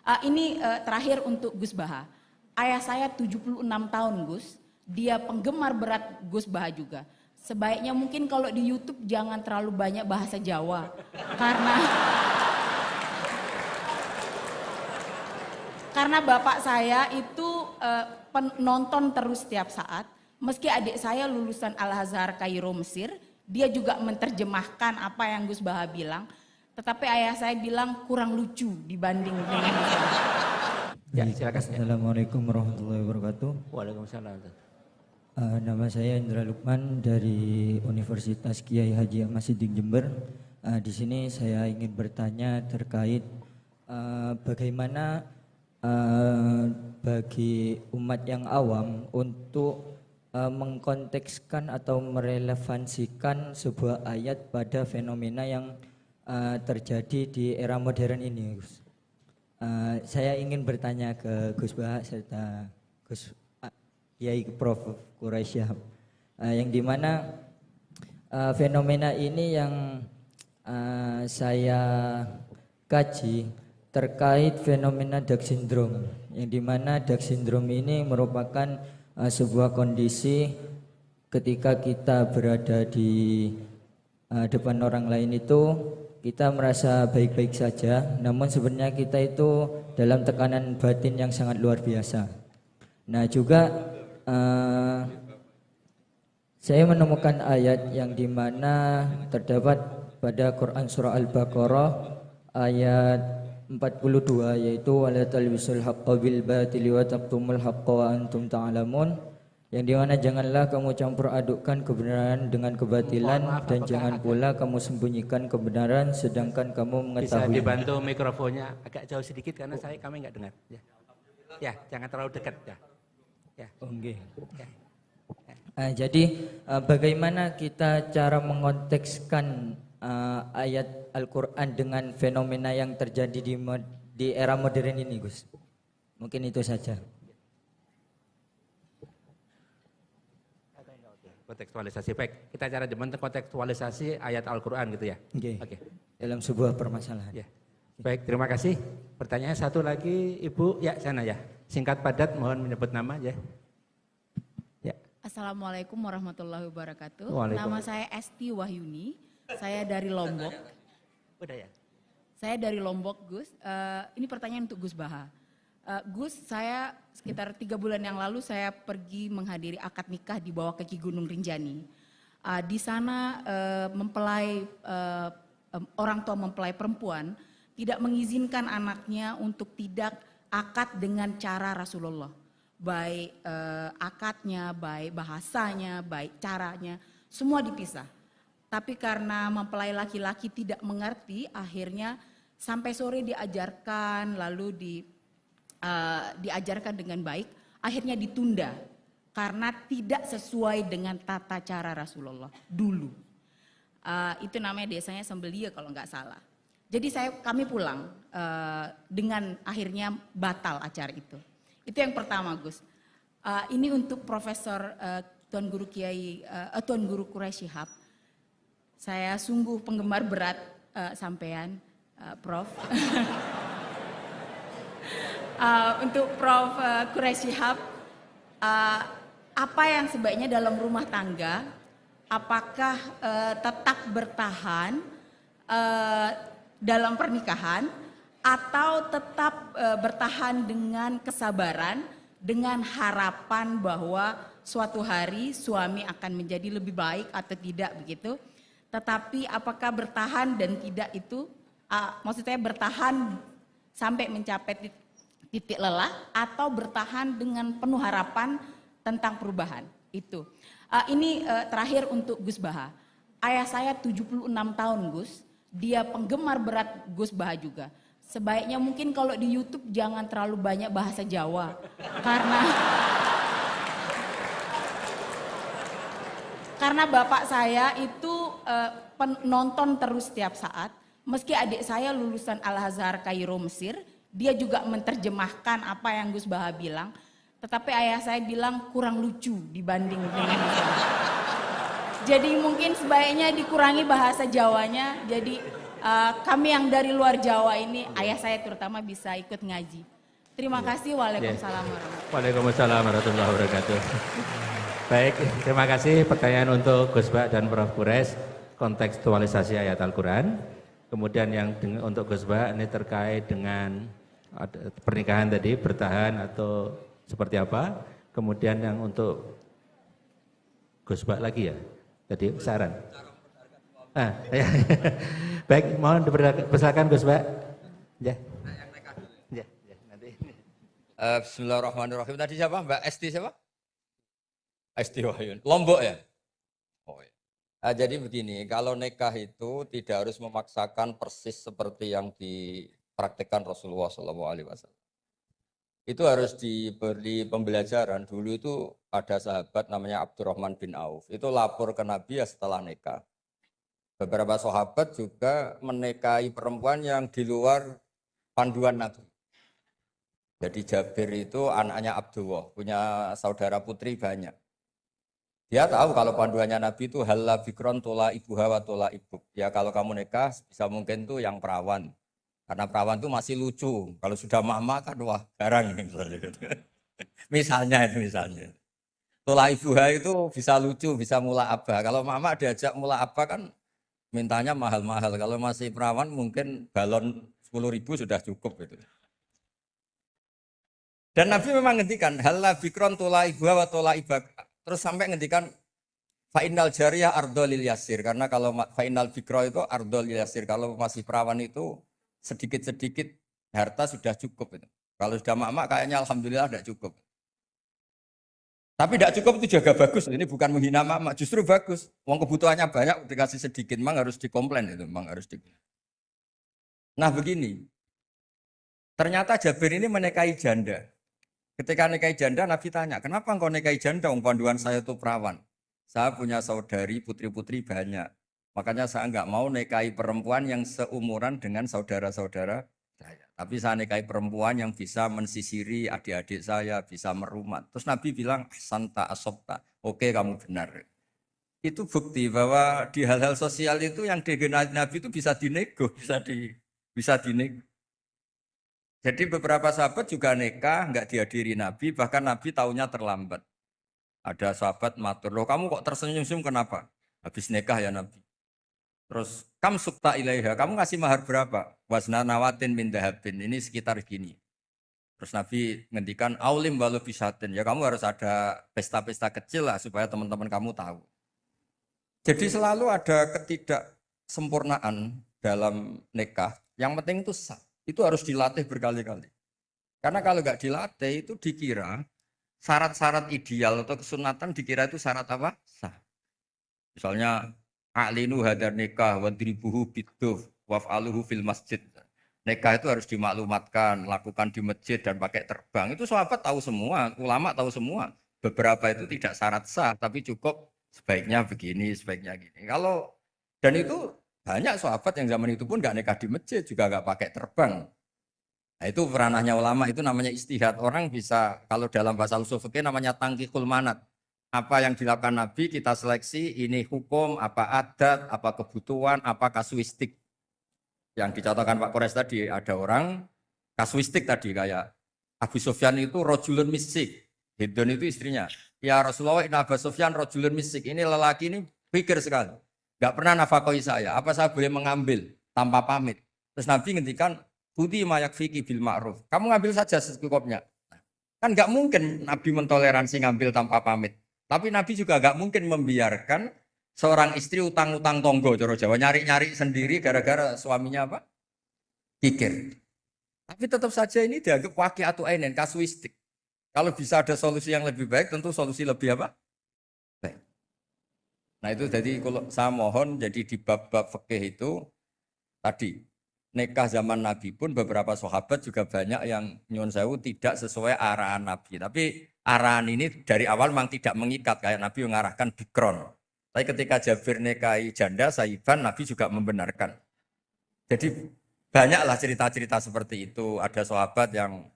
Ini terakhir untuk Gus Baha. Ayah saya 76 tahun Gus, dia penggemar berat Gus Baha juga. Sebaiknya mungkin kalau di YouTube jangan terlalu banyak bahasa Jawa. Karena bapak saya itu penonton terus setiap saat. Meski adik saya lulusan Al-Azhar Kairo Mesir, dia juga menerjemahkan apa yang Gus Baha bilang. Tetapi ayah saya bilang kurang lucu dibanding dengan Gus Baha. Ya, silakan. Assalamualaikum warahmatullahi wabarakatuh. Waalaikumsalam. Nama saya Indra Lukman dari Universitas Kiai Haji Ahmad Siddiq Jember. Di sini saya ingin bertanya terkait bagaimana bagi umat yang awam untuk mengkontekskan atau merelevansikan sebuah ayat pada fenomena yang terjadi di era modern ini, Gus. Saya ingin bertanya ke Gus Baha serta Gus Kiai Prof. Quraisy Shihab, yang dimana fenomena ini yang saya kaji terkait fenomena Down Syndrome, yang dimana Down Syndrome ini merupakan sebuah kondisi ketika kita berada di depan orang lain itu kita merasa baik-baik saja, namun sebenarnya kita itu dalam tekanan batin yang sangat luar biasa. Nah juga saya menemukan ayat yang dimana terdapat pada Quran surah Al-Baqarah ayat 42, yaitu wala talbisul haqqa bil batili wa taqtumul haqqa wa antum ta'lamun, yang dimana janganlah kamu campur adukkan kebenaran dengan kebatilan dan jangan pula kamu sembunyikan kebenaran sedangkan kamu mengetahui. Bisa dibantu mikrofonnya agak jauh sedikit karena kami nggak dengar. Ya, jangan terlalu dekat ya. Ya. Okay. Ya. Jadi bagaimana kita cara mengontekskan ayat Al-Quran dengan fenomena yang terjadi di era modern ini, Gus? Mungkin itu saja. Kontekstualisasi, baik. Kita cara kontekstualisasi ayat Al-Quran gitu ya. Oke. Dalam sebuah permasalahan. Ya. Baik, terima kasih. Pertanyaan satu lagi, Ibu. Ya, sana ya. Singkat padat, mohon menyebut nama ya. Ya. Assalamualaikum warahmatullahi wabarakatuh. Waalaikumsalam. Nama saya Esti Wahyuni. Saya dari Lombok. Udah ya. Saya dari Lombok, Gus. Ini pertanyaan untuk Gus Baha. Gus, saya sekitar 3 bulan yang lalu saya pergi menghadiri akad nikah di bawah kaki Gunung Rinjani. Di sana orang tua mempelai perempuan tidak mengizinkan anaknya untuk tidak akad dengan cara Rasulullah. Baik akadnya, baik bahasanya, baik caranya, semua dipisah. Tapi karena mempelai laki-laki tidak mengerti, akhirnya sampai sore diajarkan, lalu diajarkan dengan baik, akhirnya ditunda karena tidak sesuai dengan tata cara Rasulullah dulu. Itu namanya desanya Sembelia kalau nggak salah. Jadi kami pulang dengan akhirnya batal acara itu. Itu yang pertama, Gus. Ini untuk Profesor Tuan Guru Tuan Guru Quraisy Shihab. Saya sungguh penggemar berat sampean, Prof. Untuk Prof. Quraisy Shihab, apa yang sebaiknya dalam rumah tangga, apakah tetap bertahan dalam pernikahan atau tetap bertahan dengan kesabaran, dengan harapan bahwa suatu hari suami akan menjadi lebih baik atau tidak begitu. Tetapi apakah bertahan dan tidak itu, maksudnya bertahan sampai mencapai titik lelah atau bertahan dengan penuh harapan tentang perubahan itu. Ini terakhir untuk Gus Baha. Ayah saya 76 tahun, Gus. Dia penggemar berat Gus Baha juga. Sebaiknya mungkin kalau di YouTube jangan terlalu banyak bahasa Jawa. Karena bapak saya itu penonton terus setiap saat. Meski adik saya lulusan Al-Azhar Kairo Mesir, dia juga menerjemahkan apa yang Gus Baha bilang. Tetapi ayah saya bilang kurang lucu dibanding dengan Gus Baha. Jadi mungkin sebaiknya dikurangi bahasa Jawanya. Jadi kami yang dari luar Jawa ini, ayah saya terutama bisa ikut ngaji. Terima kasih. Waalaikumsalam warahmatullahi Waalaikumsalam warahmatullahi wabarakatuh. Baik, terima kasih. Pertanyaan untuk Gus Bak dan Prof. Qures, kontekstualisasi ayat Al-Quran. Kemudian yang untuk Gus Bak ini terkait dengan pernikahan tadi, bertahan atau seperti apa. Kemudian yang untuk Gus Bak lagi ya, jadi saran. Ya. Baik, mohon dipersilakan Gus Bak. Ya. Bismillahirrahmanirrahim. Tadi siapa? Mbak Esti siapa? Esti Wahyun. Lombok ya? Oh ya. Jadi begini, kalau nikah itu tidak harus memaksakan persis seperti yang dipraktikkan Rasulullah SAW. Itu harus diberi pembelajaran. Dulu itu ada sahabat namanya Abdurrahman bin Auf. Itu lapor ke Nabi ya setelah nikah. Beberapa sahabat juga menikahi perempuan yang di luar panduan Nabi. Jadi Jabir itu anaknya Abdullah, punya saudara putri banyak. Dia tahu kalau panduannya Nabi itu halla bikron tola ibu hawa tola ibu. Ya kalau kamu nikah bisa mungkin tuh yang perawan. Karena perawan itu masih lucu. Kalau sudah mama kan wah garang ini misalnya. Misalnya. Tola ibu hawa itu bisa lucu, bisa mula abah. Kalau mama diajak mula abah kan mintanya mahal-mahal. Kalau masih perawan mungkin balon 10.000 sudah cukup gitu. Dan Nabi memang ngendikan halla bikron tola ibu wa tola ibak. Terus sampai ngendikan fa'innal jariyah ardolil yasir. Karena kalau fa'innal bikro itu ardolil yasir. Kalau masih perawan itu sedikit-sedikit harta sudah cukup. Itu. Kalau sudah mak-mak kayaknya alhamdulillah tidak cukup. Tapi tidak cukup itu juga bagus. Ini bukan menghina mak-mak, justru bagus. Uang kebutuhannya banyak dikasih sedikit, memang harus dikomplain itu, memang harus di. Nah begini. Ternyata Jabir ini menikahi janda. Ketika nikahi janda, Nabi tanya, kenapa engkau nikahi janda? Panduan saya itu perawan. Saya punya saudari, putri-putri banyak. Makanya saya enggak mau nikahi perempuan yang seumuran dengan saudara-saudara saya. Tapi saya nikahi perempuan yang bisa mensisiri adik-adik saya, bisa merumat. Terus Nabi bilang, santa asobta. Oke, kamu benar. Itu bukti bahwa di hal-hal sosial itu yang digenai Nabi itu bisa dinego, bisa dinego. Jadi beberapa sahabat juga nikah, enggak dihadiri Nabi, bahkan Nabi taunya terlambat. Ada sahabat matur, loh kamu kok tersenyum-senyum kenapa? Habis nikah ya Nabi. Terus, kam sukta ilaiha, kamu ngasih mahar berapa? Wasna nawatin min dahabin, ini sekitar gini. Terus Nabi ngendikan, aulim walau bisatin, ya kamu harus ada pesta-pesta kecil lah supaya teman-teman kamu tahu. Jadi selalu ada ketidaksempurnaan dalam nikah, yang penting itu sah. Itu harus dilatih berkali-kali. Karena kalau nggak dilatih itu dikira syarat-syarat ideal atau kesunatan dikira itu syarat apa? Sah. Misalnya a'linu hadar nikah wadribuhu biduf waf'aluhu fil masjid. Nikah itu harus dimaklumatkan, lakukan di masjid dan pakai terbang. Itu sahabat tahu semua, ulama tahu semua. Beberapa itu tidak syarat sah, tapi cukup sebaiknya begini, sebaiknya gini. Dan itu banyak sahabat yang zaman itu pun nggak nikah di masjid, juga nggak pakai terbang. Nah, itu ranahnya ulama, itu namanya istihad. Orang bisa, kalau dalam bahasa usul fikih namanya tangkihul manat. Apa yang dilakukan Nabi kita seleksi, ini hukum, apa adat, apa kebutuhan, apa kasuistik. Yang dicontohkan Pak Kores tadi, ada orang kasuistik tadi, kayak Abu Sufyan itu rojulun misik. Hidon itu istrinya. Ya Rasulullah, ini Abu Sufyan rojulun misik. Ini lelaki ini pikir sekali. Gak pernah nafakoi saya, apa saya boleh mengambil tanpa pamit? Terus Nabi ngendikan, Budi mayak fiki bil ma'ruf. Kamu ngambil saja secukupnya. Kan gak mungkin Nabi mentoleransi ngambil tanpa pamit. Tapi Nabi juga gak mungkin membiarkan seorang istri utang-utang tonggo, coro Jawa, nyari-nyari sendiri gara-gara suaminya apa? Kikir. Tapi tetap saja ini dianggap waqi'atu ainin, kasuistik. Kalau bisa ada solusi yang lebih baik, tentu solusi lebih apa? Baik. Nah itu jadi kalau saya mohon jadi di bab-bab fikih itu tadi nikah zaman Nabi pun beberapa sahabat juga banyak yang nyuwun sewu tidak sesuai arahan Nabi. Tapi arahan ini dari awal memang tidak mengikat kayak Nabi mengarahkan bikron. Tapi ketika Jabir nikahi janda Saiban Nabi juga membenarkan. Jadi banyaklah cerita-cerita seperti itu. Ada sahabat yang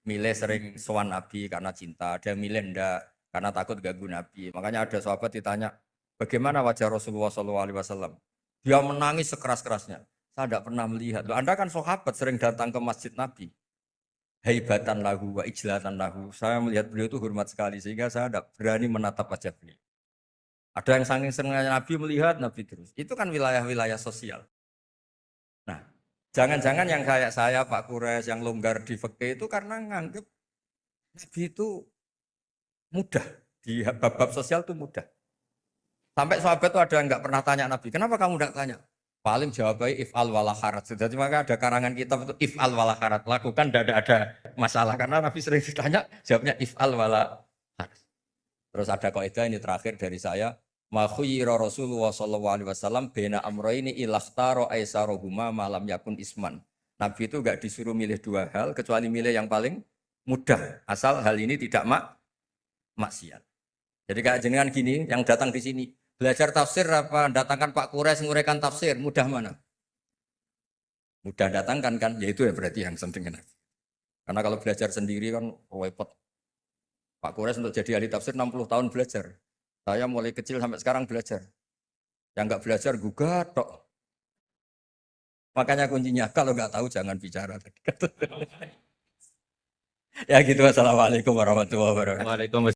milih sering sowan Nabi karena cinta, ada yang milih enggak karena takut ganggu Nabi. Makanya ada sahabat ditanya, bagaimana wajah Rasulullah SAW? Dia menangis sekeras-kerasnya. Saya tidak pernah melihat. Loh, Anda kan sahabat sering datang ke masjid Nabi. Haibatan lahu wa ijlatan lahu. Saya melihat beliau itu hormat sekali sehingga saya tidak berani menatap wajah beliau. Ada yang saking seringnya Nabi melihat Nabi terus. Itu kan wilayah-wilayah sosial. Nah, jangan-jangan yang kayak saya Pak Kures yang longgar di fikih itu karena nganggep Nabi itu mudah. Di bab-bab sosial itu mudah. Sampai sahabat itu ada yang nggak pernah tanya Nabi, kenapa kamu nggak tanya? Paling jawabnya if'al wala harat. Jadi maka ada karangan kitab itu if'al wala harat. Lakukan tidak ada masalah. Karena Nabi sering ditanya, jawabnya if'al wala harat. Terus ada kaidah ini terakhir dari saya. Ma khuyira Rasulullah sallallahu alaihi wasallam baina amrayni ilakhtara aisarohuma malam yakun isman. Nabi itu enggak disuruh milih dua hal kecuali milih yang paling mudah. Asal hal ini tidak maksiat. Jadi kayak jenengan gini yang datang di sini belajar tafsir apa datangkan Pak Kures nguraikan tafsir mudah mana? Mudah datangkan kan? Ya itu ya berarti yang penting. Karena kalau belajar sendiri kan repot. Pak Kures untuk jadi ahli tafsir 60 tahun belajar. Saya mulai kecil sampai sekarang belajar. Yang enggak belajar gugat tok. Makanya kuncinya kalau enggak tahu jangan bicara. Ya gitu. Wassalamualaikum warahmatullahi wabarakatuh. Waalaikumsalam.